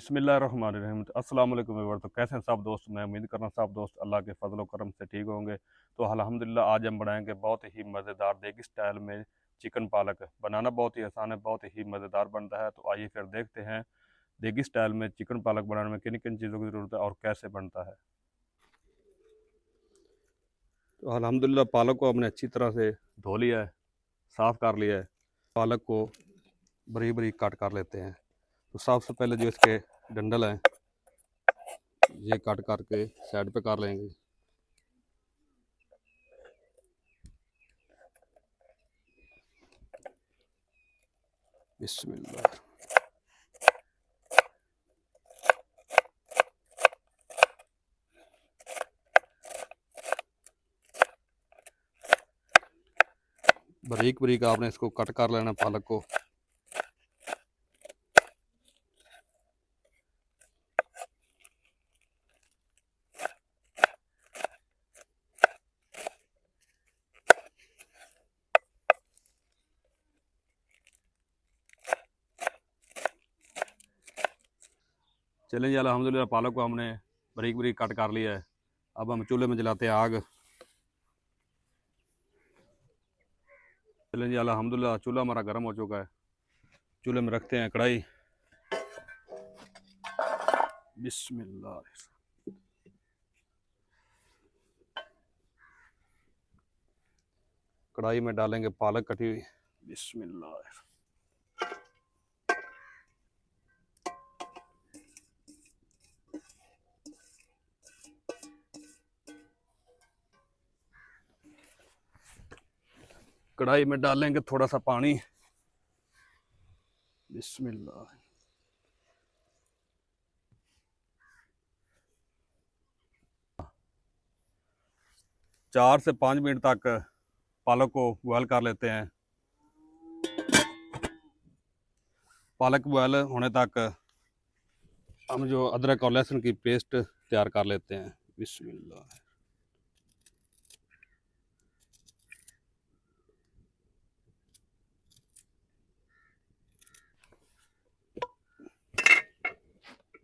बिस्मिल्लाहिर्रहमानिर्रहीम। अस्सलाम वालेकुम व्यूअर। तो कैसे हैं सब दोस्त? मैं उम्मीद कर रहा हूँ सब दोस्त अल्लाह के फजल व करम से ठीक होंगे। तो अल्हम्दुलिल्लाह आज हम बनाएंगे बहुत ही मज़ेदार देगी स्टाइल में चिकन पालक। बनाना बहुत ही आसान है, बहुत ही मज़ेदार बनता है। तो आइए फिर देखते हैं देगी स्टाइल में चिकन पालक बनाने में किन किन चीज़ों की ज़रूरत है और कैसे बनता है। तो अल्हम्दुलिल्लाह पालक को हमने अच्छी तरह से धो लिया है, साफ़ कर लिया है। पालक को बरीक बरीक काट कर लेते हैं। तो सबसे पहले जो इसके डंडल हैं ये काट करके साइड पे कर लेंगे। बिस्मिल्लाह। बारीक बारीक आपने इसको कट कर लेना पालक को। चलें जी, अल्हम्दुलिल्लाह पालक को हमने बारीक बारीक कट कर लिया है। अब हम चूल्हे में जलाते हैं आग। चलें जी, अल्हम्दुलिल्लाह चूल्हा हमारा गर्म हो चुका है। चूल्हे में रखते हैं कढ़ाई। बिस्मिल्लाह। कढ़ाई में डालेंगे पालक कटी हुई। बिस्मिल्लाह। कढ़ाई में डालेंगे थोड़ा सा पानी। बिस्मिल्लाह। 4 से 5 मिनट तक पालक को बॉयल कर लेते हैं। पालक बॉयल होने तक हम जो अदरक और लहसुन की पेस्ट तैयार कर लेते हैं। बिस्मिल्लाह।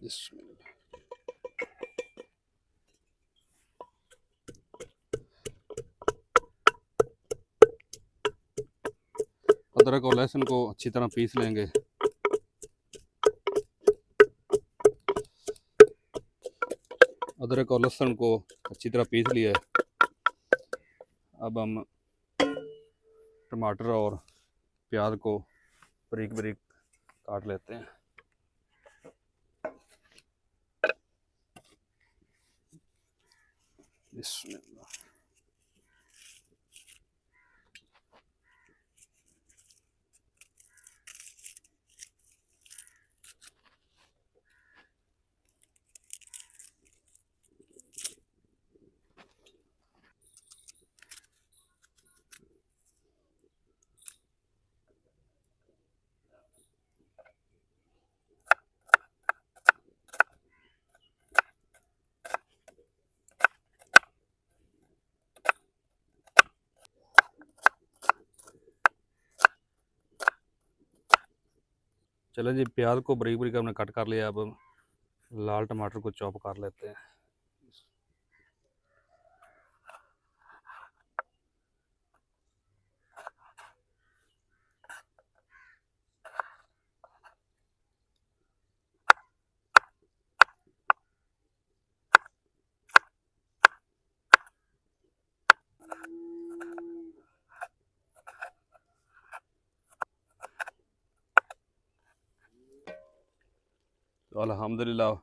बिस्मिल्लाह। अदरक और लहसुन को अच्छी तरह पीस लेंगे। अदरक और लहसुन को अच्छी तरह पीस लिया है। अब हम टमाटर और प्याज को बारीक बारीक काट लेते हैं। बिस्मिल्लाह। चलो जी, प्याज को बारीक बारीक हमने कट कर लिया। अब लाल टमाटर को चॉप कर लेते हैं। तो अल्हम्दुलिल्लाह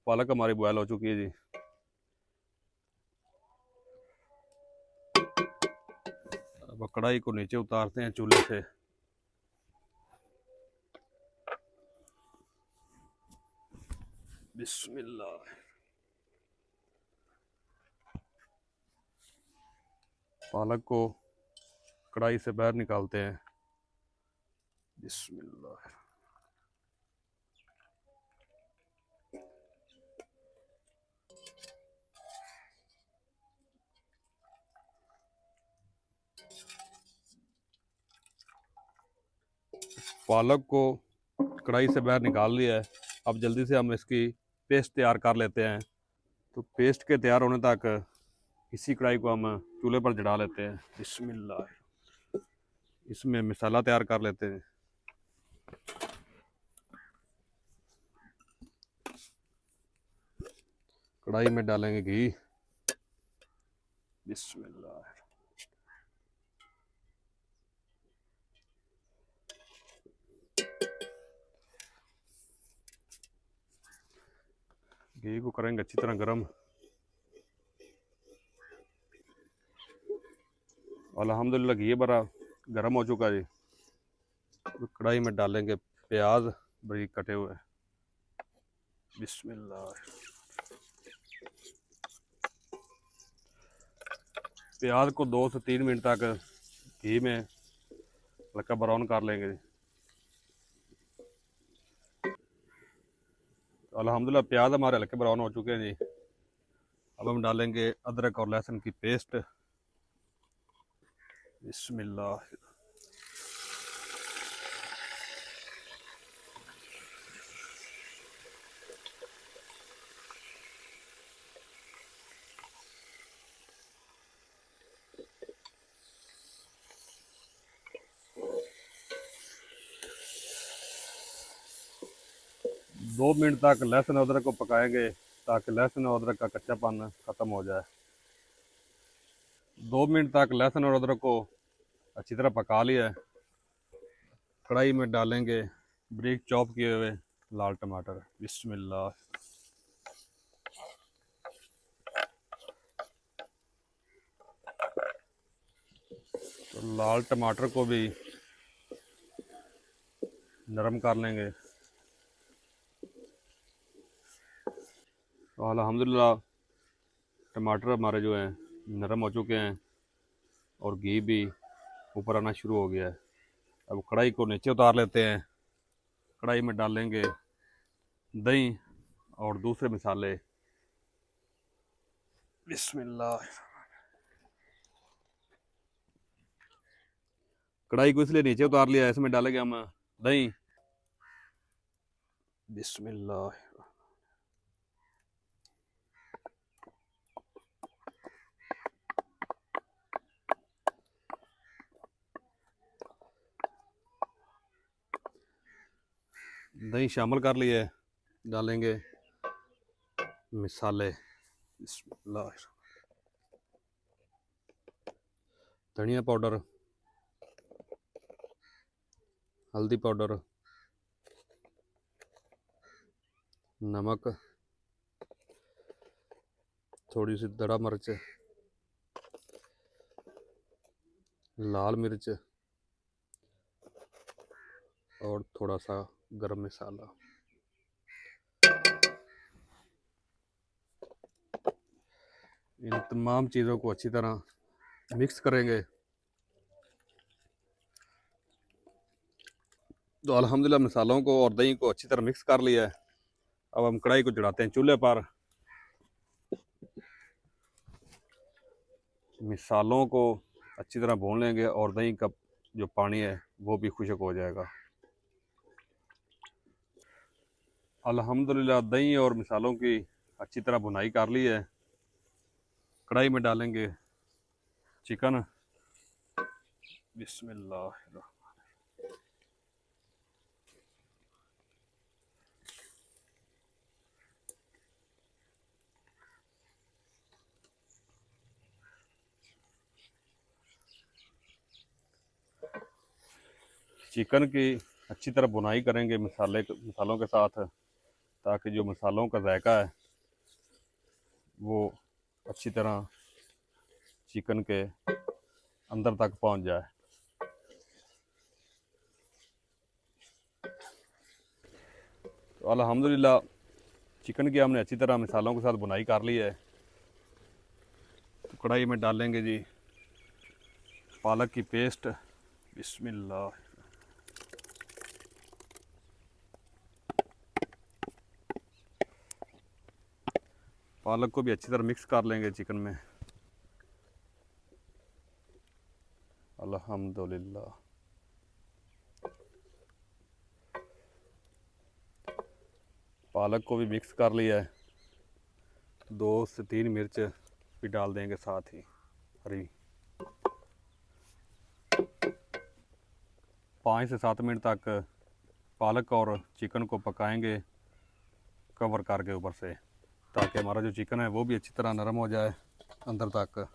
पालक हमारी बॉयल हो चुकी है जी। अब कढ़ाई को नीचे उतारते हैं चूल्हे से। बिस्मिल्लाह। पालक को कढ़ाई से बाहर निकालते हैं। बिस्मिल्लाह। पालक को कढ़ाई से बाहर निकाल लिया है। अब जल्दी से हम इसकी पेस्ट तैयार कर लेते हैं। तो पेस्ट के तैयार होने तक इसी कढ़ाई को हम चूल्हे पर चढ़ा लेते हैं। बिस्मिल्लाह। इसमें मसाला तैयार कर लेते हैं। कढ़ाई में डालेंगे घी। बिस्मिल्लाह। घी को करेंगे अच्छी तरह गर्म। अल्हम्दुलिल्लाह घी बड़ा गर्म हो चुका जी। तो कढ़ाई में डालेंगे प्याज बारीक कटे हुए। बिस्मिल्लाह। प्याज को 2 से 3 मिनट तक घी में हल्का ब्राउन कर लेंगे। तो अल्हम्दुलिल्लाह प्याज हमारे हल्के ब्राउन हो चुके हैं जी। अब हम डालेंगे अदरक और लहसुन की पेस्ट। बिस्मिल्लाह। दो मिनट तक लहसुन अदरक को पकाएंगे ताकि लहसुन और अदरक का कच्चापन ख़त्म हो जाए। 2 मिनट तक लहसुन और अदरक को अच्छी तरह पका लिया है। कढ़ाई में डालेंगे बारीक चॉप किए हुए लाल टमाटर। बिस्मिल्लाह। तो लाल टमाटर को भी नरम कर लेंगे। तो अल्हम्दुलिल्लाह टमाटर हमारे जो हैं नरम हो चुके हैं और घी भी ऊपर आना शुरू हो गया है। अब कढ़ाई को नीचे उतार लेते हैं। कढ़ाई में डालेंगे दही और दूसरे मसाले। बिस्मिल्लाह। कढ़ाई को इसलिए नीचे उतार लिया है, इसमें डालेंगे हम दही। बिस्मिल्लाह। दही शामिल कर लिए। डालेंगे मसाले। बिस्मिल्लाह। धनिया पाउडर, हल्दी पाउडर, नमक, थोड़ी सी दड़ा मिर्च, लाल मिर्च और थोड़ा सा गरम मसाला। इन तमाम चीज़ों को अच्छी तरह मिक्स करेंगे। तो अल्हम्दुलिल्लाह मसालों को और दही को अच्छी तरह मिक्स कर लिया है। अब हम कढ़ाई को चढ़ाते हैं चूल्हे पर। मसालों को अच्छी तरह भून लेंगे और दही का जो पानी है वो भी खुश्क हो जाएगा। अल्हम्दुलिल्लाह दही और मसालों की अच्छी तरह भुनाई कर ली है। कढ़ाई में डालेंगे चिकन। बिस्मिल्लाह। चिकन की अच्छी तरह भुनाई करेंगे मसालों के साथ, ताकि जो मसालों का जायका है वो अच्छी तरह चिकन के अंदर तक पहुंच जाए। तो अल्हम्दुलिल्लाह चिकन की हमने अच्छी तरह मसालों के साथ भुनाई कर ली है। तो कढ़ाई में डालेंगे जी पालक की पेस्ट। बिस्मिल्लाह। पालक को भी अच्छी तरह मिक्स कर लेंगे चिकन में। अल्हम्दुलिल्लाह। पालक को भी मिक्स कर लिया है। 2 से 3 मिर्च भी डाल देंगे साथ ही हरी। 5 से 7 मिनट तक पालक और चिकन को पकाएंगे कवर करके ऊपर से, ताकि हमारा जो चिकन है वो भी अच्छी तरह नरम हो जाए अंदर तक।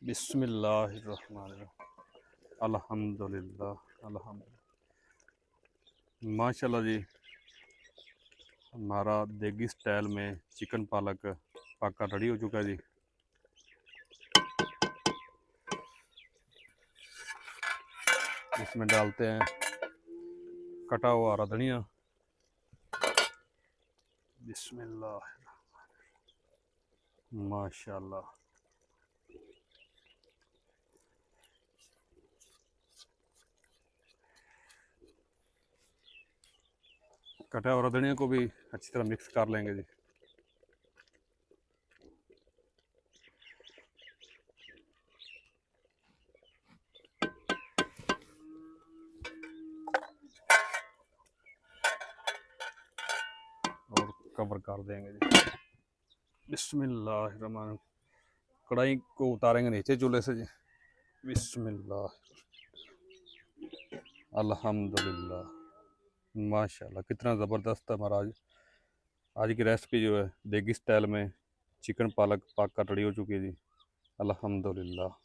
बिस्मिल्लाहिर्रहमानिर्रहीम। अल्हम्दुलिल्लाह अल्हम्दुलिल्लाह। माशाल्लाह जी, हमारा देगी स्टाइल में चिकन पालक पक्का रेडी हो चुका है जी। इसमें डालते हैं कटा हुआ हरा धनिया। बिस्मिल्लाह माशाल्लाह। कटा हुआ धनिया को भी अच्छी तरह मिक्स कर लेंगे जी। और कवर कर देंगे जी। बिस्मिल्लाह। कढ़ाई को उतारेंगे नीचे चूल्हे से जी। बिस्मिल्लाह अल्हम्दुलिल्लाह। माशाल्लाह, कितना ज़बरदस्त है हमारा आज की रेसिपी जो है देगी स्टाइल में चिकन पालक पक्का रेडी हो चुकी है जी। अल्हम्दुलिल्लाह।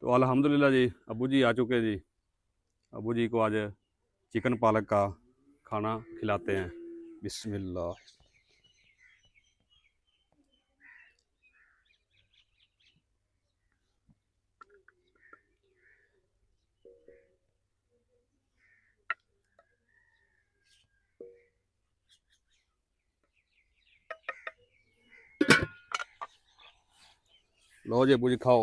तो अल्हम्दुलिल्लाह जी, अबू जी आ चुके हैं जी। अबू जी को आज चिकन पालक का खाना खिलाते हैं। बिस्मिल्लाह। लो जी अबू जी खाओ।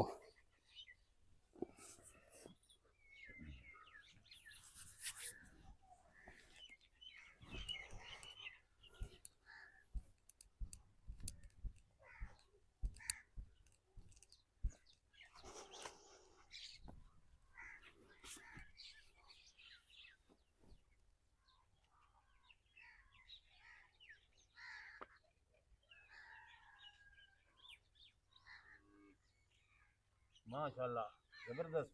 माशाल्लाह जबरदस्त।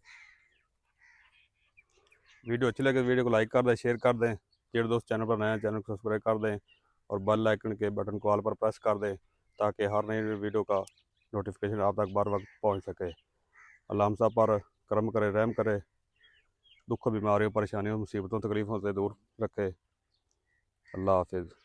वीडियो अच्छी लगे तो वीडियो को लाइक कर दें, शेयर कर दें। जेड दोस्त चैनल पर नया है, चैनल को सब्सक्राइब कर दें और बेल आइकन के बटन को ऑल पर प्रेस कर दें, ताकि हर नई वीडियो का नोटिफिकेशन आप तक बर वक्त पहुँच सके। अल्लाह हम सब पर करम करे, रहम करे, दुख बीमारियों परेशानियों मुसीबतों तकलीफ़ों से दूर रखे। अल्लाह हाफिज़।